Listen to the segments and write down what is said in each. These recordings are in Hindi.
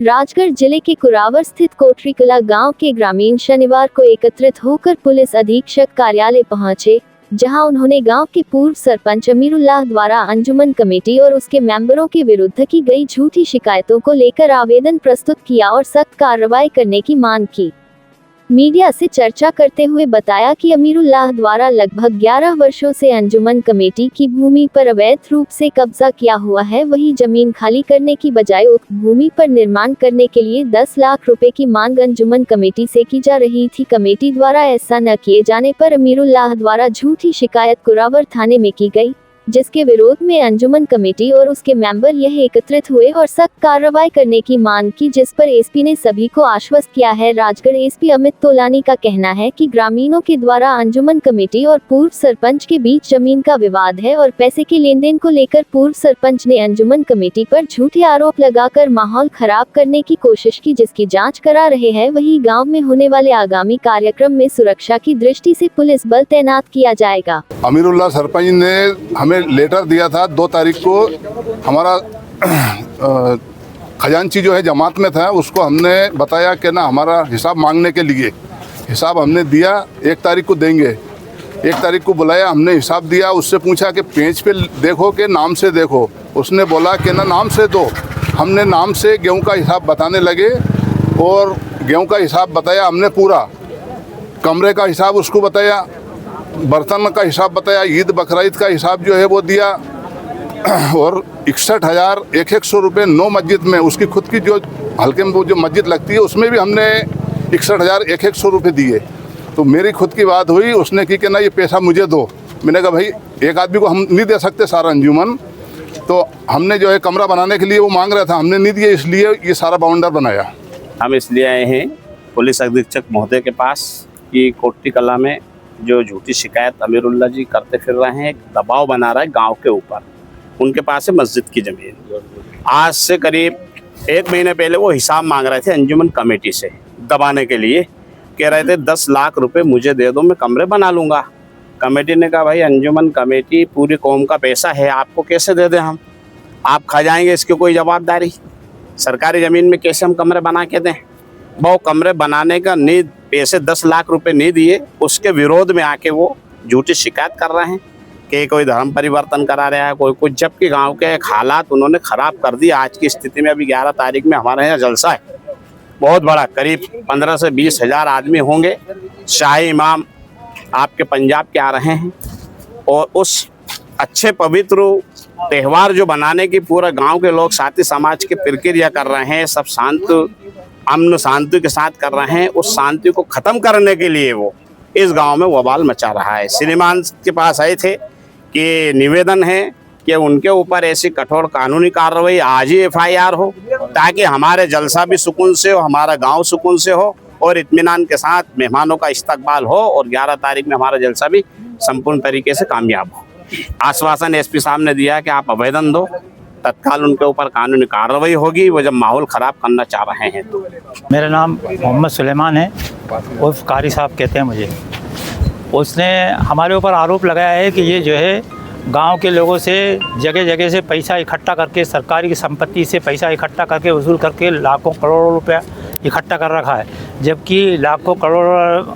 राजगढ़ जिले के कुरावर स्थित कोठरी कला गांव के ग्रामीण शनिवार को एकत्रित होकर पुलिस अधीक्षक कार्यालय पहुंचे, जहां उन्होंने गांव के पूर्व सरपंच अमीरुल्लाह द्वारा अंजुमन कमेटी और उसके मेंबरों के विरुद्ध की गई झूठी शिकायतों को लेकर आवेदन प्रस्तुत किया और सख्त कार्रवाई करने की मांग की। मीडिया से चर्चा करते हुए बताया कि अमीरुल्लाह द्वारा लगभग 11 वर्षों से अंजुमन कमेटी की भूमि पर अवैध रूप से कब्जा किया हुआ है। वही जमीन खाली करने की बजाय उक्त भूमि पर निर्माण करने के लिए 10 लाख रुपए की मांग अंजुमन कमेटी से की जा रही थी। कमेटी द्वारा ऐसा न किए जाने पर अमीरुल्लाह द्वारा झूठी शिकायत कुरावर थाने में की गई, जिसके विरोध में अंजुमन कमेटी और उसके मेंबर यह एकत्रित हुए और सख्त कार्रवाई करने की मांग की, जिस पर एसपी ने सभी को आश्वस्त किया है। राजगढ़ एसपी अमित तोलानी का कहना है कि ग्रामीणों के द्वारा अंजुमन कमेटी और पूर्व सरपंच के बीच जमीन का विवाद है और पैसे के लेन देन को लेकर पूर्व सरपंच ने अंजुमन कमेटी पर झूठे आरोप लगाकर माहौल खराब करने की कोशिश की, जिसकी जाँच करा रहे हैं। वही गाँव में होने वाले आगामी कार्यक्रम में सुरक्षा की दृष्टि से पुलिस बल तैनात किया जाएगा। अमीरुल्लाह सरपंच ने हमें लेटर दिया था 2 तारीख को। हमारा खजांची जो है जमात में था, उसको हमने बताया कि ना हमारा हिसाब मांगने के लिए हिसाब हमने दिया, 1 तारीख को देंगे। 1 तारीख को बुलाया, हमने हिसाब दिया। उससे पूछा कि पेज पे देखो कि नाम से देखो। उसने बोला कि ना नाम से दो। हमने नाम से गेहूं का हिसाब बताने लगे और गेहूं का हिसाब बताया हमने पूरा। कमरे का हिसाब उसको बताया, बर्तन का हिसाब बताया, ईद बकरीद का हिसाब जो है वो दिया और 61,000 100 रुपये 9 मस्जिद में, उसकी खुद की जो हल्के में वो जो मस्जिद लगती है उसमें भी हमने 61,000 100 रुपये दिए। तो मेरी खुद की बात हुई, उसने की कि ना ये पैसा मुझे दो। मैंने कहा भाई एक आदमी को हम नहीं दे सकते सारा अंजुमन, तो हमने जो है कमरा बनाने के लिए वो मांग रहा था, हमने नहीं दिया, इसलिए ये सारा बाउंडर बनाया। हम इसलिए आए हैं पुलिस अधीक्षक महोदय के पास कि कोठरी कला में जो झूठी शिकायत अमीरुल्लाह जी करते फिर रहे हैं, एक दबाव बना रहा है गांव के ऊपर। उनके पास है मस्जिद की ज़मीन। आज से करीब 1 महीने पहले वो हिसाब मांग रहे थे अंजुमन कमेटी से दबाने के लिए। कह रहे थे 10 लाख रुपए मुझे दे दो, मैं कमरे बना लूँगा। कमेटी ने कहा भाई अंजुमन कमेटी पूरी कौम का पैसा है, आपको कैसे दे दें हम? आप खा जाएंगे, इसकी कोई जवाबदारी? सरकारी ज़मीन में कैसे हम कमरे बना के दें? वो कमरे बनाने का नहीं, पैसे 10 लाख रुपए नहीं दिए, उसके विरोध में आके वो झूठी शिकायत कर रहे हैं कि कोई धर्म परिवर्तन करा रहा है, कोई कुछ, जबकि गांव के हालात उन्होंने ख़राब कर दिए। आज की स्थिति में अभी 11 तारीख में हमारे यहाँ जलसा है बहुत बड़ा, करीब 15 से 20 हज़ार आदमी होंगे। शाही इमाम आपके पंजाब के आ रहे हैं और उस अच्छे पवित्र त्यौहार जो बनाने की पूरा गाँव के लोग साथी समाज के प्रक्रिया कर रहे हैं, सब शांत अमन शांति के साथ कर रहे हैं। उस शांति को ख़त्म करने के लिए वो इस गांव में वबाल मचा रहा है। श्रीमान के पास आए थे कि निवेदन है कि उनके ऊपर ऐसी कठोर कानूनी कार्रवाई आज ही FIR हो, ताकि हमारे जलसा भी सुकून से हो, हमारा गांव सुकून से हो और इत्मीनान के साथ मेहमानों का इस्तकबाल हो और 11 तारीख में हमारा जलसा भी संपूर्ण तरीके से कामयाब हो। आश्वासन SP साहब ने दिया कि आप आवेदन दो, तत्काल उनके ऊपर कानूनी कार्रवाई होगी, वो जब माहौल ख़राब करना चाह रहे हैं तो। मेरा नाम मोहम्मद सुलेमान है, उर्फ कारी साहब कहते हैं मुझे। उसने हमारे ऊपर आरोप लगाया है कि ये जो है गांव के लोगों से जगह जगह से पैसा इकट्ठा करके, सरकारी की संपत्ति से पैसा इकट्ठा करके वसूल करके लाखों करोड़ों रुपया इकट्ठा कर रखा है, जबकि लाखों करोड़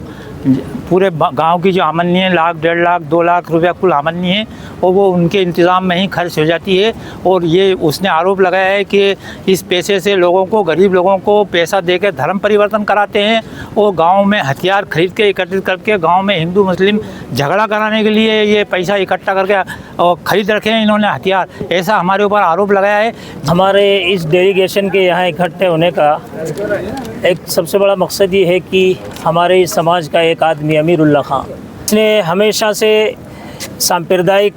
पूरे गांव की जो आमदनी है, लाख 1.5 लाख 2 लाख रुपया कुल आमदनी है, और वो उनके इंतज़ाम में ही खर्च हो जाती है। और ये उसने आरोप लगाया है कि इस पैसे से लोगों को, गरीब लोगों को पैसा देकर धर्म परिवर्तन कराते हैं और गांव में हथियार खरीद के एकत्रित करके गांव में हिंदू मुस्लिम झगड़ा कराने के लिए ये पैसा इकट्ठा करके और ख़रीद रखे हैं इन्होंने हथियार। ऐसा हमारे ऊपर आरोप लगाया है। हमारे इस डेलीगेशन के यहाँ इकट्ठे होने का एक सबसे बड़ा मकसद ये है कि हमारे इस समाज का एक आदमी अमीरुल्लाह खां, इसने हमेशा से सांप्रदायिक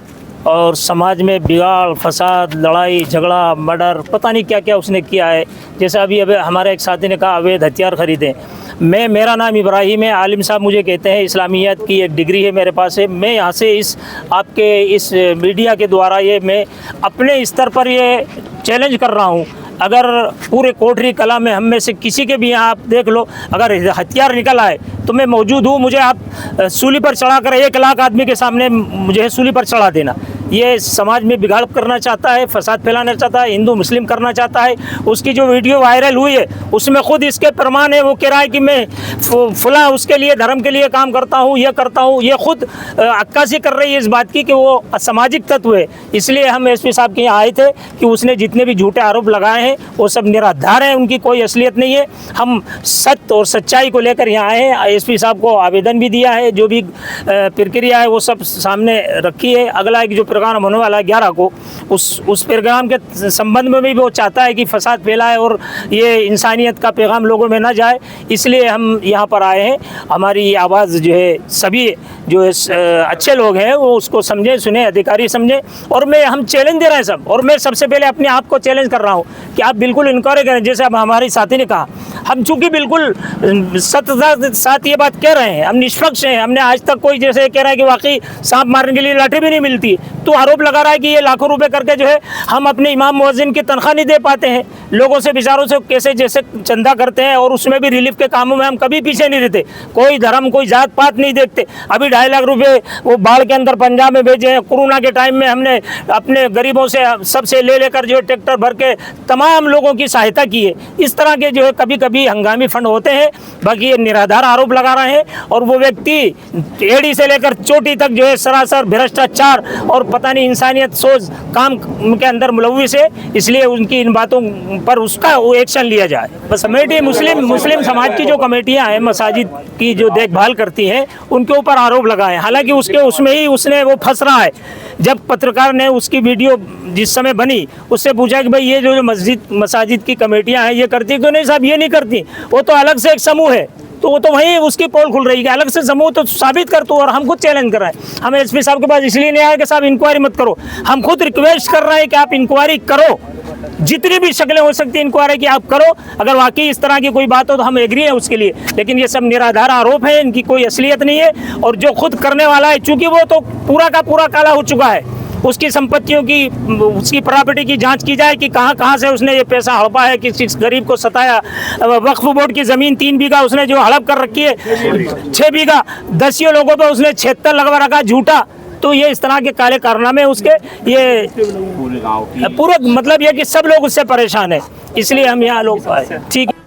और समाज में बिगाड़, फसाद, लड़ाई झगड़ा, मर्डर, पता नहीं क्या क्या उसने किया है। जैसे अभी हमारे एक साथी ने कहा अवैध हथियार खरीदे। मेरा नाम इब्राहिम है, आलिम साहब मुझे कहते हैं, इस्लामियात की एक डिग्री है मेरे पास है। मैं यहाँ से आपके इस मीडिया के द्वारा ये मैं अपने स्तर पर ये चैलेंज कर रहा हूँ, अगर पूरे कोठरी कला में हम में से किसी के भी यहाँ आप देख लो, अगर हथियार निकल आए तो मैं मौजूद हूँ। मुझे आप सूली पर चढ़ा कर 1 लाख आदमी के सामने मुझे सूली पर चढ़ा देना, ये समाज में बिगाड़ करना चाहता है, फसाद फैलाना चाहता है, हिंदू मुस्लिम करना चाहता है। उसकी जो वीडियो वायरल हुई है उसमें खुद इसके प्रमाण है। वो कह रहा है कि मैं फुला उसके लिए धर्म के लिए काम करता हूँ, ये करता हूँ। ये खुद अक्कासी कर रही है इस बात की कि वो असामाजिक तत्व है। इसलिए हम एसपी साहब के यहाँ आए थे कि उसने जितने भी झूठे आरोप लगाए हैं वो सब निराधार हैं, उनकी कोई असलियत नहीं है। हम सत्य और सच्चाई को लेकर यहाँ आए हैं। एसपी साहब को आवेदन भी दिया है, जो भी प्रक्रिया है वो सब सामने रखी है। अगला एक जो प्रोग्राम होने वाला है 11 को, उस प्रोग्राम के संबंध में भी वो चाहता है कि फसाद फैलाए और ये इंसानियत का पैगाम लोगों में ना जाए। इसलिए हम यहाँ पर आए हैं। हमारी आवाज़ जो है सभी जो है अच्छे लोग हैं वो उसको समझें, सुने, अधिकारी समझें। और हम चैलेंज दे रहे हैं सब। और मैं सबसे पहले अपने आप को चैलेंज कर रहा हूँ कि आप बिल्कुल इंक्वायरी करें। जैसे अब हमारे साथी ने कहा, हम चूँकि बिल्कुल सत्य साथ ये बात कह रहे हैं, हम निष्पक्ष हैं। हमने आज तक कोई जैसे कह रहा है कि वाकई सांप मारने के लिए लाठी भी नहीं मिलती, तो आरोप लगा रहा है कि ये लाखों रुपए करके जो है हम अपने इमाम मुअज्जिन की तनख्वाह नहीं दे पाते हैं। लोगों से बेचारों से कैसे जैसे चंदा करते हैं और उसमें भी रिलीफ के कामों में हम कभी पीछे नहीं रहते। कोई धर्म, कोई जात पात नहीं देखते। अभी 2.5 लाख रुपए वो बाढ़ के अंदर पंजाब में भेजे हैं। कोरोना के टाइम में हमने अपने गरीबों से सबसे लेकर जो है ट्रैक्टर भर के तमाम लोगों की सहायता की है। इस तरह के जो है कभी कभी हंगामी फंड होते हैं। बाकी ये निराधार आरोप लगा रहे हैं और वो व्यक्ति एड़ी से लेकर चोटी तक जो है सरासर भ्रष्टाचार और पता नहीं इंसानियत सोच काम के अंदर मुलविस है। इसलिए उनकी इन बातों पर उसका एक्शन लिया जाए। बस कमेटी मुस्लिम समाज की जो कमेटियां हैं मसाजिद की जो देखभाल करती हैं उनके ऊपर आरोप लगाए। हालांकि उसमें ही उसने वो फंस रहा है। जब पत्रकार ने उसकी वीडियो जिस समय बनी उससे पूछा कि भाई ये जो मसाजिद की कमेटियां हैं ये करती, तो नहीं साहब ये नहीं करती, वो तो अलग से एक समूह है। तो वो तो वहीं उसकी पोल खुल रही है, अलग से समूह तो साबित कर तो। और हम खुद चैलेंज कर रहे हैं। हम एसपी साहब के पास इसलिए नहीं आए कि साहब इंक्वायरी मत करो, हम खुद रिक्वेस्ट कर रहे हैं कि आप इंक्वायरी करो। जितनी भी शक्लें हो सकती है इंक्वायरी की आप करो। अगर वाकई इस तरह की कोई बात हो तो हम एग्री हैं उसके लिए। लेकिन ये सब निराधार आरोप है, इनकी कोई असलियत नहीं है। और जो खुद करने वाला है, चूंकि वो तो पूरा का पूरा काला हो चुका है, उसकी संपत्तियों की, उसकी प्रॉपर्टी की जांच की जाए कि कहाँ से उसने ये पैसा हड़पा है, किस गरीब को सताया। वक्फ बोर्ड की ज़मीन 3 बीघा उसने जो हड़प कर रखी है, 6 बीघा 10 लोगों पे उसने 76 लगवा रखा झूठा। तो ये इस तरह के काले कारनामे उसके, ये पूरे मतलब ये कि सब लोग उससे परेशान है। इसलिए हम यहाँ लोग आए। ठीक है।